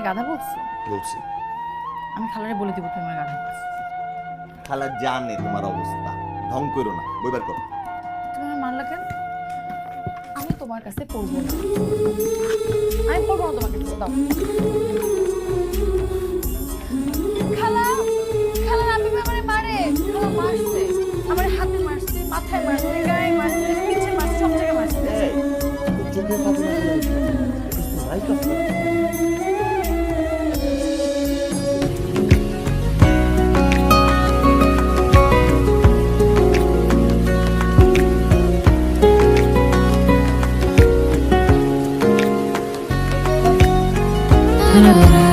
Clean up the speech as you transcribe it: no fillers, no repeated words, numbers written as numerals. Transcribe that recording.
গাধা বলছো? বলছি। আমি খালারে বলে দিব তুমি আমার গাধা বলছো। খালা জানে তোমার অবস্থা, ঢং করো না, বইবার করো। তুমি আমার মারলা কেন? আমি তোমার কাছে পড়বো না, আমি পড়বো না তোমার কাছে। দাও খালা, খালা আপনি আমারে মারে। খালা মারছে, আমার হাতে মারছে, মাথায় মারছে, গায়ে মারছে, পিছে মারছে, সব জায়গায় মারছে। চোখে পাবো না, La la la.